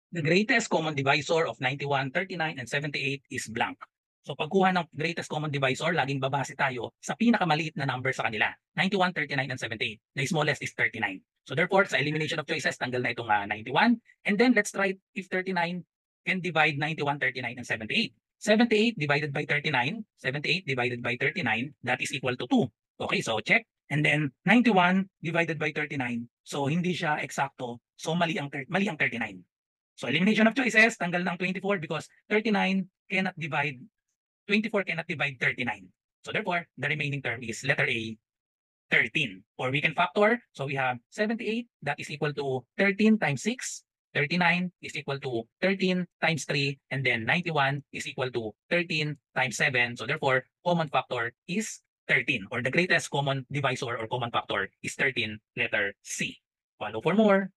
The greatest common divisor of 91, 39, and 78 is blank. So pagkuha ng greatest common divisor, laging babase tayo sa pinakamaliit na number sa kanila. 91, 39, and 78. The smallest is 39. So therefore, sa elimination of choices, tanggal na itong 91. And then let's try if 39 can divide 91, 39, and 78. 78 divided by 39, 78 divided by 39, that is equal to 2. Okay, so check. And then 91 divided by 39. So hindi siya eksakto. So mali ang 39. So elimination of choices, tanggal ng 24 because 39 cannot divide, 24 cannot divide 39. So therefore, the remaining term is letter A, 13. Or we can factor, so we have 78, that is equal to 13 times 6. 39 is equal to 13 times 3, and then 91 is equal to 13 times 7. So therefore, common factor is 13, or the greatest common divisor or common factor is 13, letter C. Follow for more.